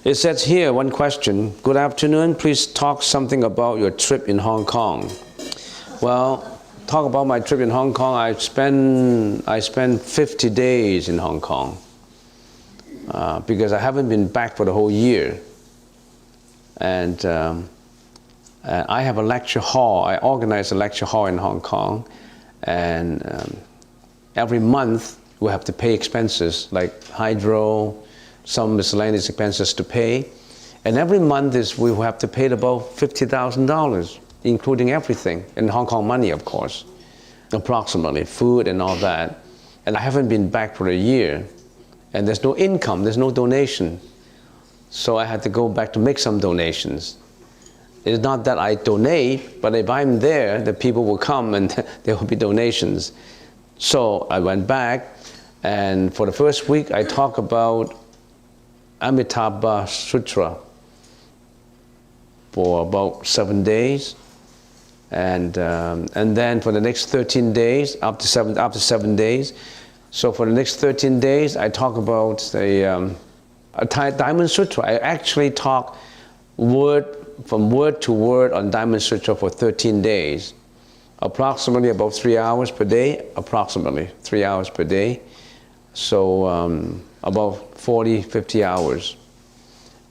It says here, one question. Good afternoon. Please talk something about your trip in Hong Kong. Well, talk about my trip in Hong Kong. I spent 50 days in Hong Kong because I haven't been back for the whole year. And I have a lecture hall. I organize a lecture hall in Hong Kong. And every month we have to pay expenses like hydro, some miscellaneous expenses to pay. And every month we have to pay about $50,000, including everything, in Hong Kong money, of course, approximately, food and all that. And I haven't been back for a year. And there's no income, there's no donation. So I had to go back to make some donations. It's not that I donate, but if I'm there, the people will come and there will be donations. So I went back, and for the first week I talked about Amitabha Sutra for about 7 days, and then for the next 13 days, after 7 days, so for the next 13 days I talk about the Diamond Sutra. I actually talk from word to word on Diamond Sutra for 13 days, approximately about 3 hours per day, approximately 3 hours per day. So about 40, 50 hours.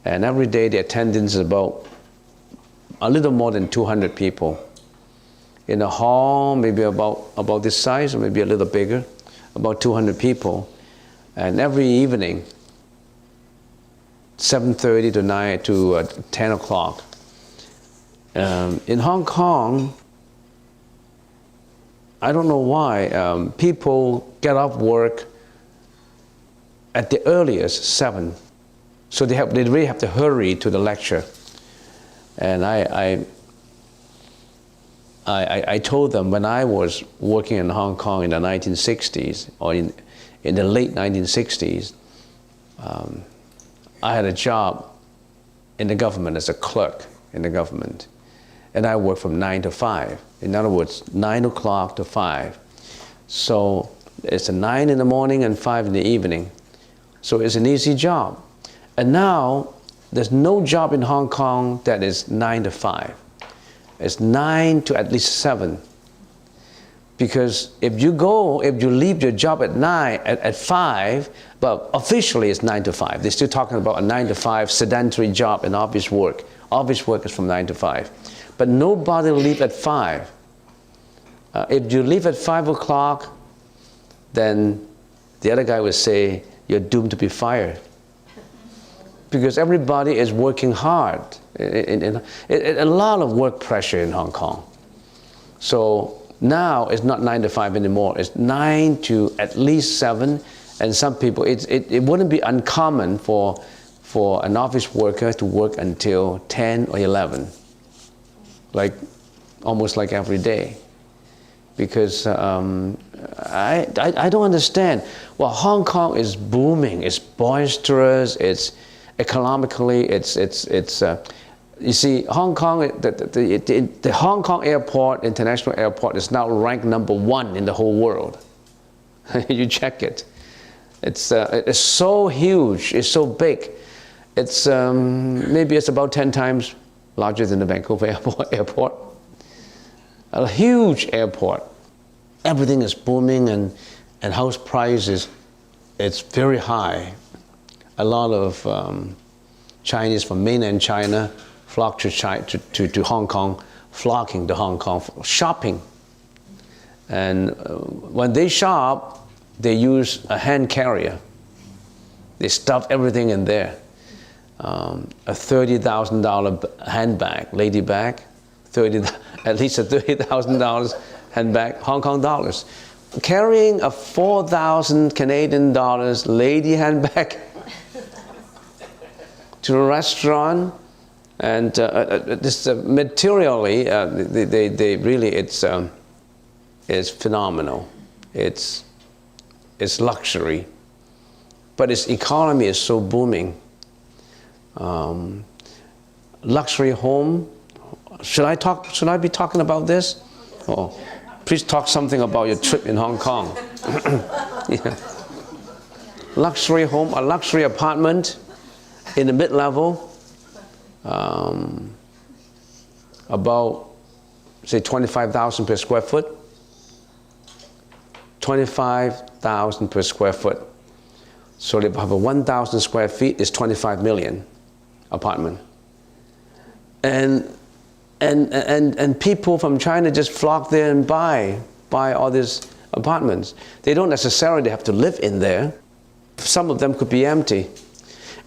And every day the attendance is about a little more than 200 people. In a hall, maybe about this size, or maybe a little bigger, about 200 people. And every evening, 7:30 to 10 o'clock. In Hong Kong, I don't know why, people get off work at the earliest 7. So they really have to hurry to the lecture. And I told them when I was working in Hong Kong in the 1960s, or in the late 1960s, I had a job in the government as a clerk in the government. And I worked from 9 to 5. In other words, 9 o'clock to 5. So it's a 9 in the morning and 5 in the evening. So it's an easy job. And now, there's no job in Hong Kong that is 9 to 5. It's 9 to at least 7. Because if you leave your job at 9, at 5, but officially it's 9 to 5. They're still talking about a 9 to 5 sedentary job and office work. Office work is from 9 to 5. But nobody leaves at 5. If you leave at 5 o'clock, then the other guy would say, you're doomed to be fired. Because everybody is working hard. A lot of work pressure in Hong Kong. So now it's not 9 to 5 anymore. It's 9 to at least 7. And some people, it wouldn't be uncommon for an office worker to work until 10 or 11. Like, almost like every day. Because I don't understand. Well, Hong Kong is booming. It's boisterous. It's economically. You see, Hong Kong. The Hong Kong airport, international airport, is now ranked #1 in the whole world. You check it. It's so huge. It's so big. It's maybe it's about 10 times larger than the Vancouver airport. A huge airport. Everything is booming, and house prices, it's very high. A lot of Chinese from mainland China flock to Hong Kong, flocking to Hong Kong for shopping. And when they shop, they use a hand carrier. They stuff everything in there. A $30,000 handbag, lady bag, at least a $30,000 handbag, Hong Kong dollars. Carrying a 4,000 Canadian dollars lady handbag to a restaurant, and this materially, they really, it's phenomenal. It's luxury, but its economy is so booming. Luxury home. Should I be talking about this? Oh, please talk something about your trip in Hong Kong. Yeah. Luxury home, a luxury apartment, In the mid-level, about, say, 25,000 per square foot. 25,000 per square foot. So if you have a 1,000 square feet, it's 25 million apartment. And people from China just flock there and buy all these apartments. They don't necessarily have to live in there. Some of them could be empty.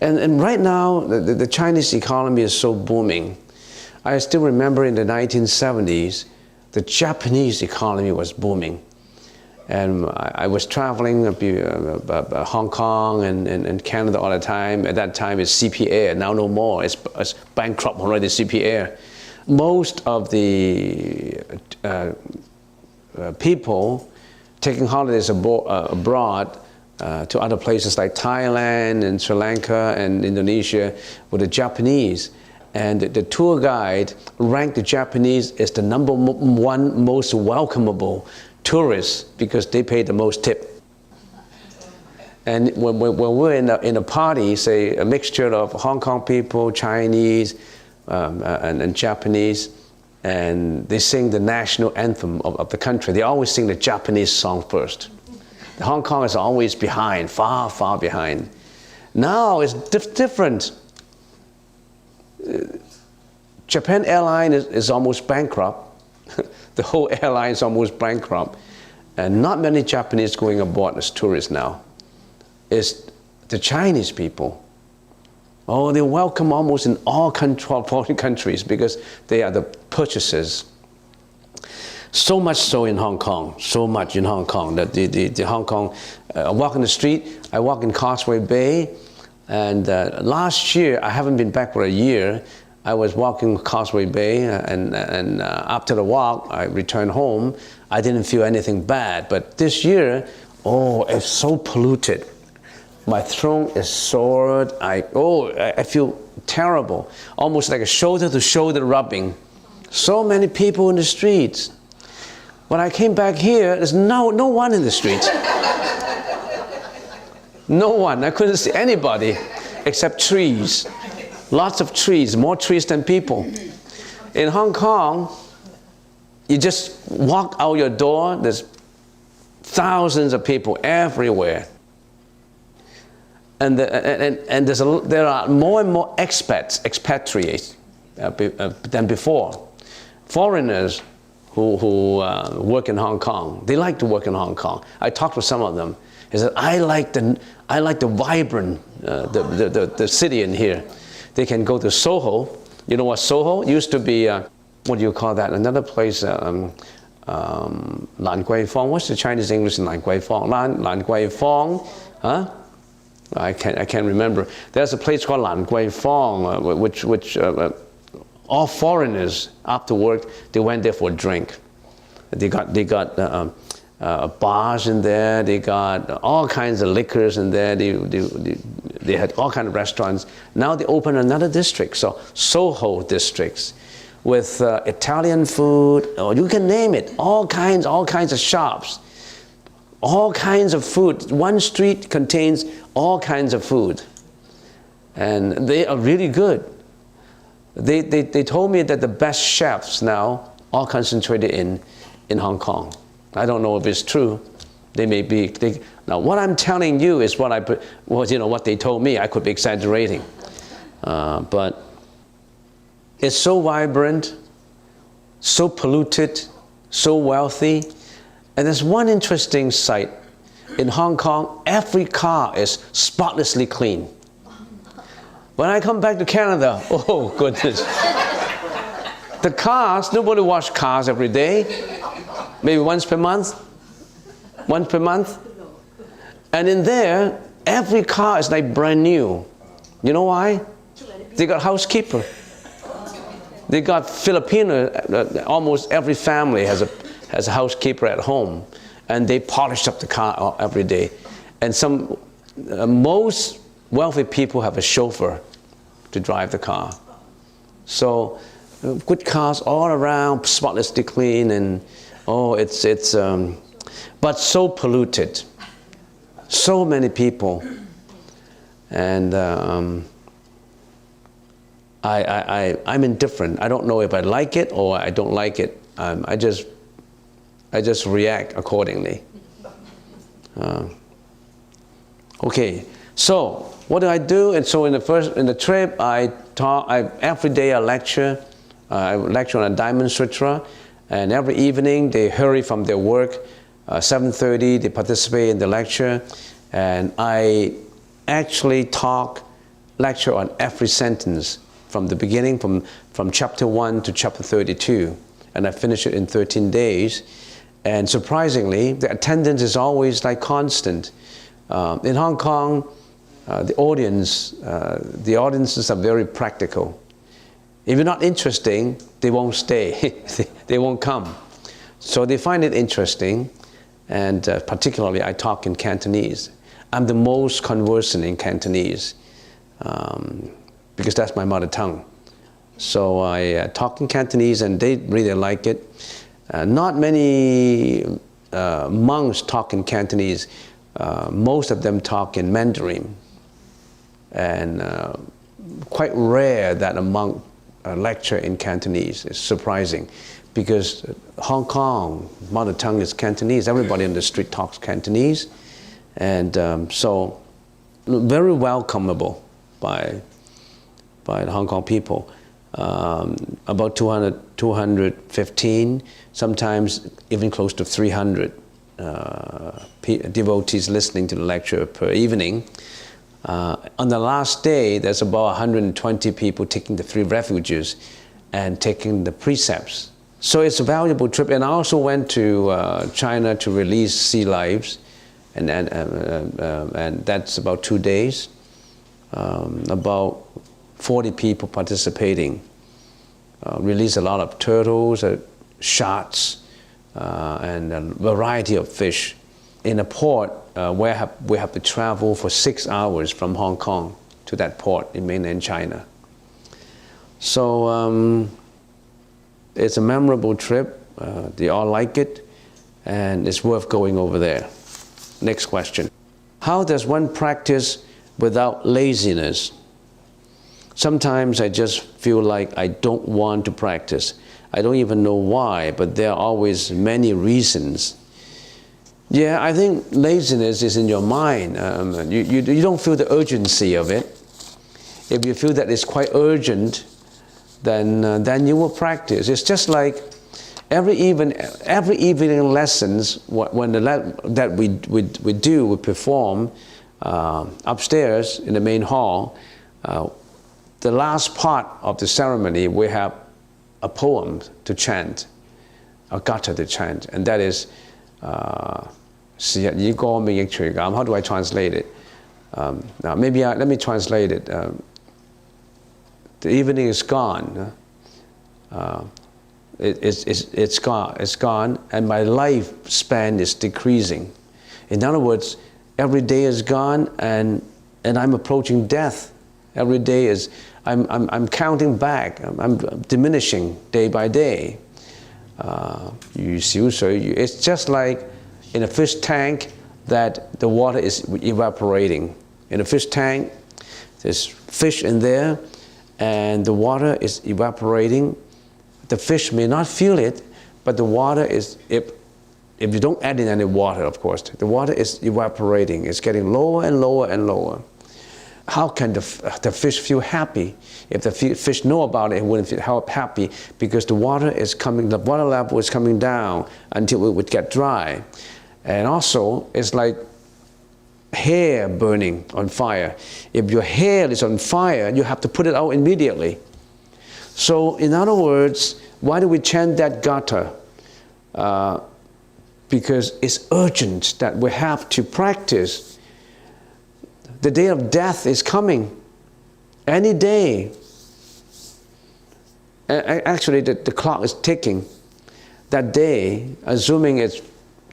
And right now, the Chinese economy is so booming. I still remember in the 1970s, the Japanese economy was booming. And I was traveling Hong Kong and Canada all the time. At that time, it's CP Air. Now no more. It's bankrupt already, CP Air. Most of the people taking holidays abroad to other places like Thailand and Sri Lanka and Indonesia were the Japanese. And the tour guide ranked the Japanese as the #1 most welcomable tourists because they pay the most tip. And when we're in a party, say a mixture of Hong Kong people, Chinese, and Japanese, and they sing the national anthem of the country, they always sing the Japanese song first. The Hong Kong is always behind, far, far behind. Now it's different. Japan Airline is almost bankrupt. The whole airline is almost bankrupt. And not many Japanese going aboard as tourists now. It's the Chinese people. Oh, they're welcome almost in all foreign countries because they are the purchasers. So much so in Hong Kong, so much in Hong Kong that the Hong Kong, I walk in the street, I walk in Causeway Bay, and last year, I haven't been back for a year, I was walking Causeway Bay, and after the walk, I returned home. I didn't feel anything bad, but this year, oh, it's so polluted. My throat is sore. I feel terrible, almost like a shoulder-to-shoulder rubbing. So many people in the streets. When I came back here, there's no one in the streets. No one. I couldn't see anybody except trees. Lots of trees, more trees than people. In Hong Kong, you just walk out your door, there's thousands of people everywhere. And there are more and more expatriates than before. Foreigners who work in Hong Kong, they like to work in Hong Kong. I talked to some of them. He said, I like the vibrant, the city in here. They can go to Soho. You know what Soho used to be? What do you call that? Another place, Lan Gui Fong. What's the Chinese English in Lan Gui Fong? Lan Gui Fong, huh? I can't remember. There's a place called Lan Gui Fong, which all foreigners after work they went there for a drink. They got bars in there. They got all kinds of liquors in there. They had all kinds of restaurants. Now they open another district, so Soho districts, with Italian food, or you can name it, all kinds of shops, all kinds of food. One street contains all kinds of food, and they are really good. They told me that the best chefs now are concentrated in Hong Kong. I don't know if it's true. They may be. Now, what I'm telling you is what they told me. I could be exaggerating, but it's so vibrant, so polluted, so wealthy. And there's one interesting sight. In Hong Kong, every car is spotlessly clean. When I come back to Canada, oh goodness. The cars, nobody washes cars every day. Maybe once per month. Once per month. And in there, every car is like brand new. You know why? They got housekeeper. They got Filipino, almost every family has a housekeeper at home. And they polish up the car every day. And most wealthy people have a chauffeur to drive the car. So good cars all around, spotlessly clean, and but so polluted. So many people. And I'm indifferent. I don't know if I like it or I don't like it. I just react accordingly. Okay, so what do I do? And so in the trip, every day I lecture. I lecture on a Diamond Sutra, and every evening they hurry from their work. 7:30 they participate in the lecture, and I actually lecture on every sentence from the beginning, from chapter 1 to chapter 32, and I finish it in 13 days. And surprisingly, the attendance is always like constant. In Hong Kong, the audiences are very practical. If you're not interesting, they won't stay. They won't come. So they find it interesting, and particularly I talk in Cantonese. I'm the most conversant in Cantonese because that's my mother tongue. So I talk in Cantonese, and they really like it. Not many monks talk in Cantonese. Most of them talk in Mandarin. And quite rare that a monk lecture in Cantonese. It's surprising because Hong Kong, mother tongue is Cantonese. Everybody on the street talks Cantonese. And so very welcomeable by the Hong Kong people. About 215, sometimes even close to 300 devotees listening to the lecture per evening. On the last day, there's about 120 people taking the 3 refuges and taking the precepts. So it's a valuable trip. And I also went to China to release Sea Lives, and that's about 2 days. About 40 people participating. Release a lot of turtles, sharks, and a variety of fish in a port where we have to travel for 6 hours from Hong Kong to that port in mainland China. So it's a memorable trip. They all like it, and it's worth going over there. Next question. How does one practice without laziness? Sometimes I just feel like I don't want to practice. I don't even know why, but there are always many reasons. Yeah, I think laziness is in your mind. You don't feel the urgency of it. If you feel that it's quite urgent, then you will practice. It's just like every evening lessons that we perform upstairs in the main hall. The last part of the ceremony, we have a poem to chant, a gatha to chant, and that is how do I translate it? Now maybe let me translate it. The evening is gone. It's gone, and my lifespan is decreasing. In other words, every day is gone, and I'm approaching death. Every day is, I'm counting back. I'm diminishing day by day. It's just like in a fish tank that the water is evaporating. In a fish tank, there's fish in there, and the water is evaporating. The fish may not feel it, but the water is, if you don't add in any water, of course, the water is evaporating. It's getting lower and lower and lower. How can the fish feel happy? If the fish know about it, it wouldn't feel happy because the water level is coming down until it would get dry. And also, it's like hair burning on fire. If your hair is on fire, you have to put it out immediately. So, in other words, why do we chant that gatha? Because it's urgent that we have to practice. The day of death is coming. Any day. Actually, the clock is ticking. That day, assuming it's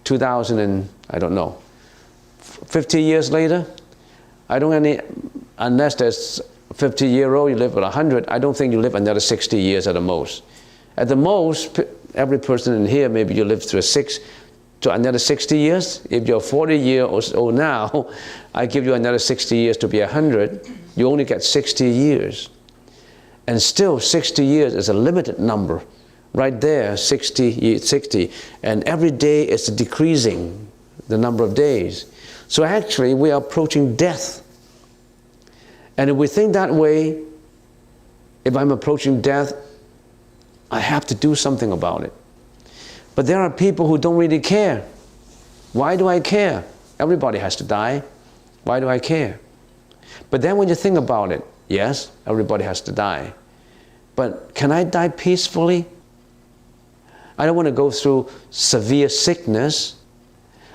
2000 and, I don't know, 50 years later, unless there's 50-year-old, you live at 100, I don't think you live another 60 years at the most. At the most, every person in here, maybe you live through to another 60 years. If you're 40 years old now, I give you another 60 years to be 100. You only get 60 years. And still 60 years is a limited number. Right there, 60, and every day is decreasing the number of days. So actually we are approaching death. And if we think that way, if I'm approaching death, I have to do something about it. But there are people who don't really care. Why do I care? Everybody has to die. Why do I care? But then when you think about it, yes, everybody has to die. But can I die peacefully? I don't want to go through severe sickness.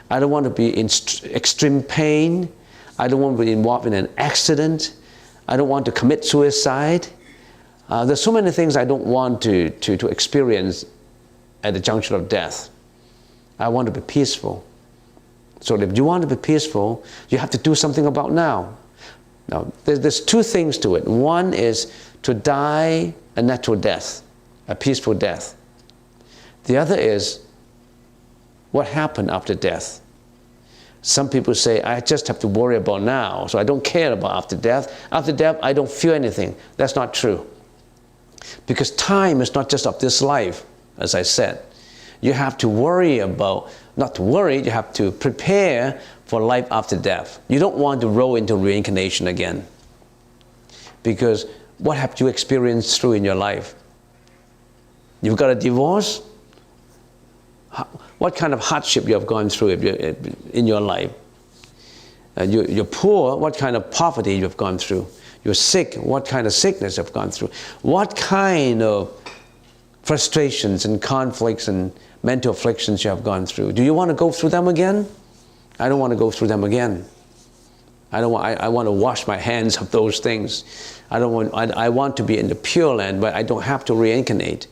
I don't want to be in extreme pain. I don't want to be involved in an accident. I don't want to commit suicide. There's so many things I don't want to experience at the juncture of death. I want to be peaceful. So if you want to be peaceful, you have to do something about now. Now, there's two things to it. One is to die a natural death, a peaceful death. The other is what happened after death. Some people say, I just have to worry about now, so I don't care about after death. After death, I don't feel anything. That's not true. Because time is not just of this life, as I said. You have to worry about, not to worry, you have to prepare for life after death. You don't want to roll into reincarnation again. Because what have you experienced through in your life? You've got a divorce? What kind of hardship you have gone through in your life? You're poor, what kind of poverty you have gone through? You're sick, what kind of sickness you have gone through? What kind of frustrations and conflicts and mental afflictions you have gone through? Do you want to go through them again? I don't want to go through them again. I want to wash my hands of those things. I want to be in the Pure Land, but I don't have to reincarnate.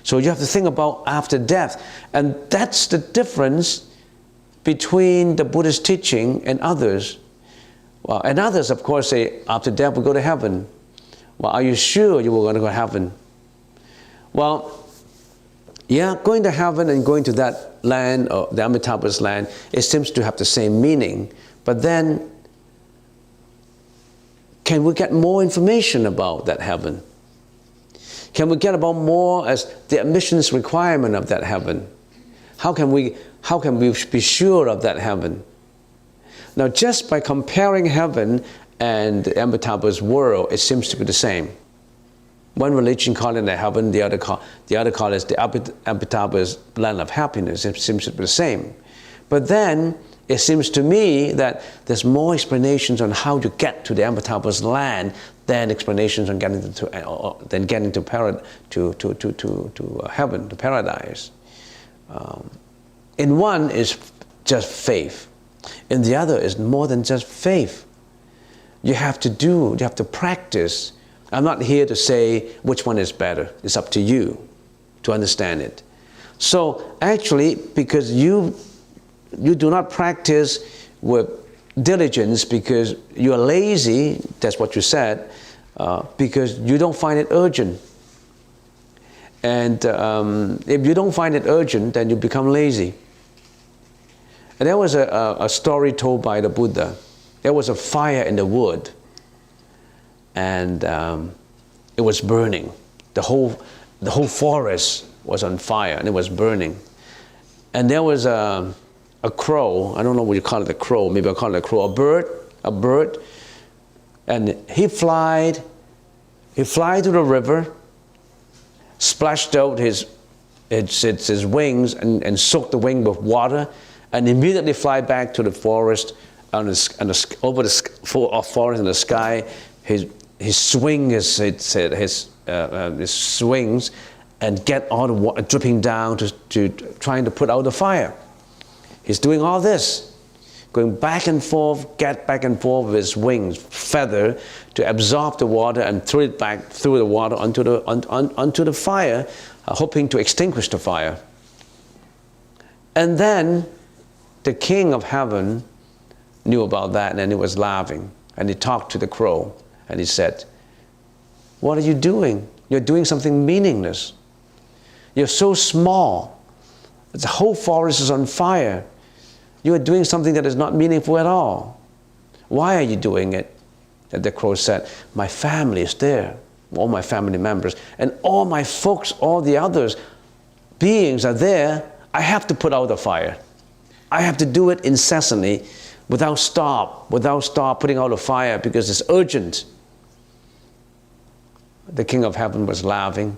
So you have to think about after death. And that's the difference between the Buddhist teaching and others. Well, and others, of course, say, after death we go to heaven. Well, are you sure you were going to go to heaven? Well, yeah, going to heaven and going to that land, or the Amitabha's land, it seems to have the same meaning. But then, can we get more information about that heaven? Can we get about more as the admissions requirement of that heaven? How can we be sure of that heaven? Now, just by comparing heaven and the Amitabha's world, it seems to be the same. One religion calls it the heaven, the other calls it the Amitabha's land of happiness. It seems to be the same. But then, it seems to me that there's more explanations on how to get to the Amitabha's land than explanations on getting to heaven, to paradise. In one is just faith. In the other is more than just faith. You have to practice. I'm not here to say which one is better. It's up to you to understand it. So actually, because you do not practice with diligence because you are lazy, that's what you said, because you don't find it urgent. And if you don't find it urgent, then you become lazy. And there was a story told by the Buddha. There was a fire in the wood, and it was burning. The whole forest was on fire, and it was burning. And there was a crow. I don't know what you call it, a crow. Maybe I'll call it a crow. A bird. And he flied to the river, splashed out his wings and soaked the wing with water, and immediately fly back to the forest over the forest in the sky. He swings his swings and get all the water dripping down to trying to put out the fire. He's doing all this, going back and forth with his wings, feather, to absorb the water and throw it back through the water onto the fire, hoping to extinguish the fire. And then the king of heaven knew about that, and he was laughing. And he talked to the crow, and he said, "What are you doing? You're doing something meaningless. You're so small. The whole forest is on fire. You are doing something that is not meaningful at all. Why are you doing it?" And the crow said, "My family is there. all my family members, and all my folks, all the others beings are there, I have to put out the fire. I have to do it incessantly, without stop putting out a fire, because it's urgent. The King of Heaven was laughing,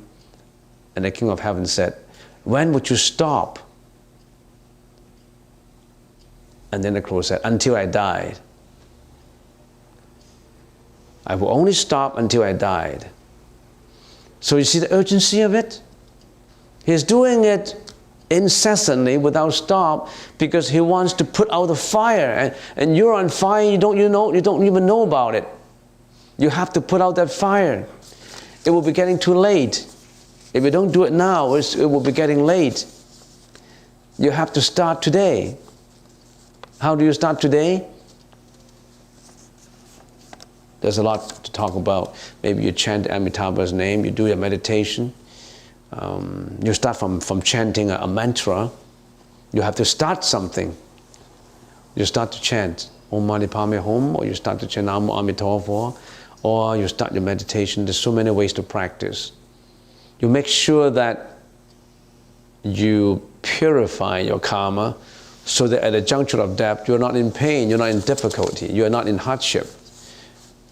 and the King of Heaven said, when would you stop? And then the crow said, until I died. I will only stop until I died. So you see the urgency of it? He's doing it incessantly without stop because he wants to put out the fire. And you're on fire, you don't even know about it. You have to put out that fire. It will be getting too late. If you don't do it now, it will be getting late. You have to start today. How do you start today? There's a lot to talk about. Maybe you chant Amitabha's name, you do your meditation. You start from chanting a mantra. You have to start something. You start to chant Om Mani Padme Hum, or you start to chant Namo Amitofo, or you start your meditation. There's so many ways to practice. You make sure that you purify your karma so that at the juncture of death, you're not in pain, you're not in difficulty, you're not in hardship.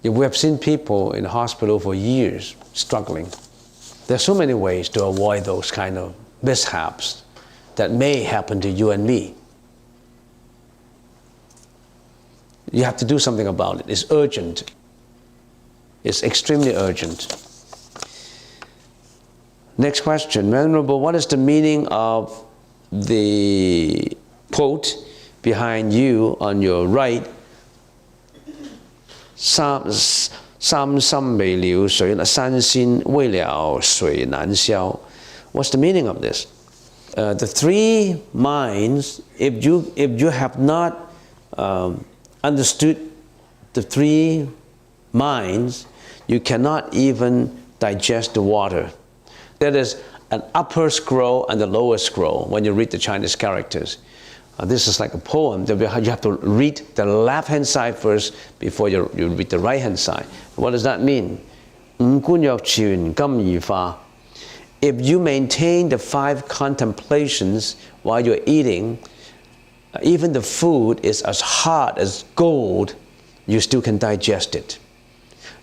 We have seen people in the hospital for years struggling. There's so many ways to avoid those kind of mishaps that may happen to you and me. You have to do something about it. It's urgent. It's extremely urgent. Next question. Venerable, what is the meaning of the quote behind you on your right? 三心未了水，山仙未了水难消. What's the meaning of this? The three minds, if you have not understood the three minds, you cannot even digest the water. There is an upper scroll and a lower scroll when you read the Chinese characters. This is like a poem. You have to read the left-hand side first before you read the right-hand side. What does that mean? If you maintain the 5 contemplations while you're eating, even the food is as hard as gold, you still can digest it.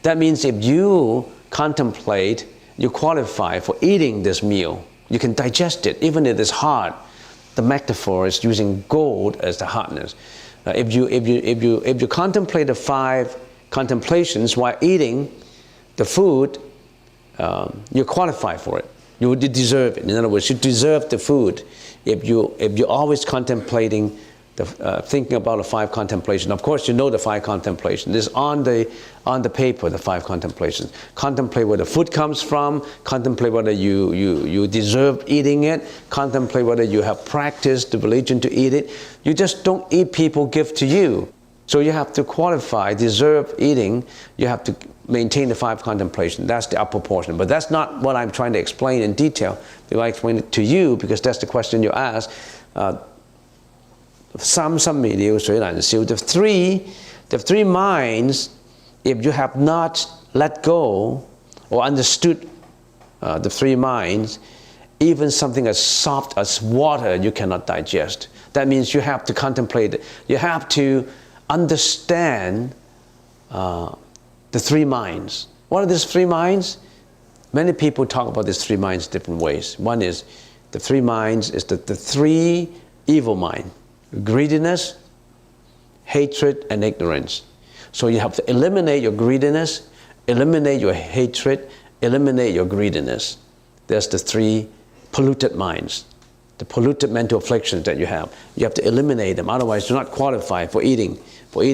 That means if you contemplate, you qualify for eating this meal. You can digest it, even if it's hard. The metaphor is using gold as the hardness. If you contemplate the 5 contemplations while eating the food, you qualify for it. You deserve it. In other words, you deserve the food. If you're always contemplating, thinking about the 5 contemplations. Of course, you know the 5 contemplations. It's on the paper, the 5 contemplations. Contemplate where the food comes from. Contemplate whether you deserve eating it. Contemplate whether you have practiced the religion to eat it. You just don't eat people give to you. So you have to qualify, deserve eating. You have to maintain the 5 contemplations. That's the upper portion. But that's not what I'm trying to explain in detail. If I explain it to you, because that's the question you asked. The 3 minds, if you have not let go or understood the 3 minds, even something as soft as water you cannot digest. That means you have to contemplate it. You have to understand the 3 minds. What are these 3 minds? Many people talk about these 3 minds different ways. One is the 3 minds is the 3 evil minds. Greediness, hatred, and ignorance. So you have to eliminate your greediness, eliminate your hatred, eliminate your greediness. There's the 3 polluted minds, the polluted mental afflictions that you have. You have to eliminate them, otherwise you're not qualified for eating, for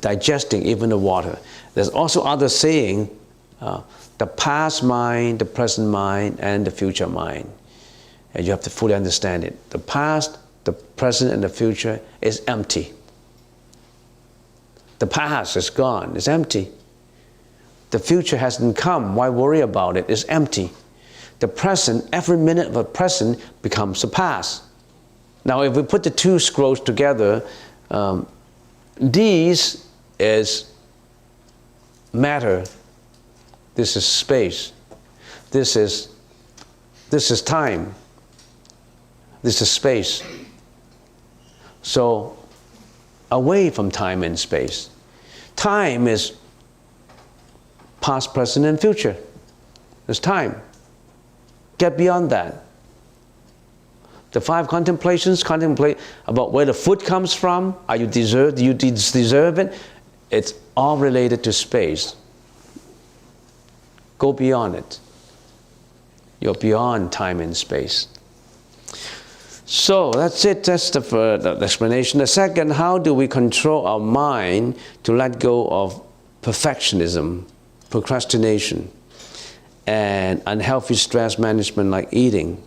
digesting even the water. There's also other saying, the past mind, the present mind, and the future mind. And you have to fully understand it. The past, the present, and the future is empty. The past is gone, it's empty. The future hasn't come, why worry about it? It's empty. The present, every minute of the present becomes the past. Now if we put the 2 scrolls together, these is matter, This is space. This is time. This is space. So, away from time and space. Time is past, present, and future. It's time. Get beyond that. The 5 contemplations, contemplate about where the food comes from. Do you deserve it? It's all related to space. Go beyond it. You're beyond time and space. So that's it. That's the explanation. The second, how do we control our mind to let go of perfectionism, procrastination, and unhealthy stress management like eating?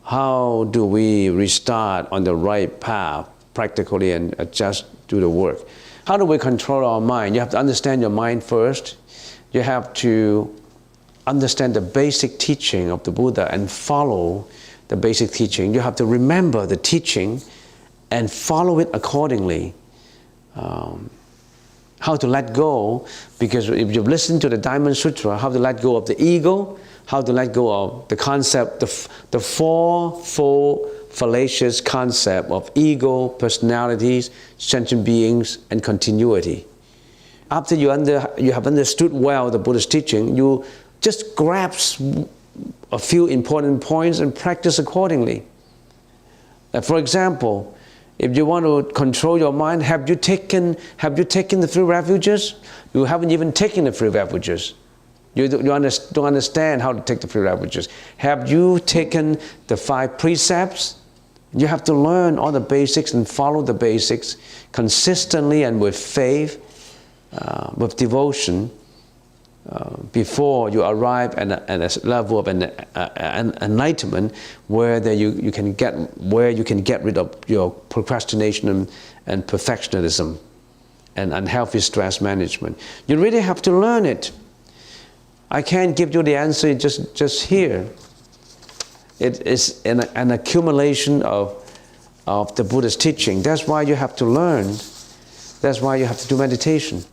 How do we restart on the right path practically and just do the work? How do we control our mind? You have to understand your mind first. You have to understand the basic teaching of the Buddha and follow the basic teaching. You have to remember the teaching and follow it accordingly. How to let go, because if you've listened to the Diamond Sutra, how to let go of the ego, how to let go of the concept, the fourfold fallacious concept of ego, personalities, sentient beings, and continuity. After you have understood well the Buddha's teaching, you just grasp a few important points and practice accordingly. For example, if you want to control your mind, have you taken the 3 refuges? You haven't even taken the 3 refuges. You don't understand how to take the 3 refuges. Have you taken the 5 precepts? You have to learn all the basics and follow the basics consistently and with faith, with devotion, before you arrive at a level of enlightenment where you can get rid of your procrastination and perfectionism and unhealthy stress management. You really have to learn it. I can't give you the answer just here. It is an accumulation of the Buddha's teaching. That's why you have to learn. That's why you have to do meditation.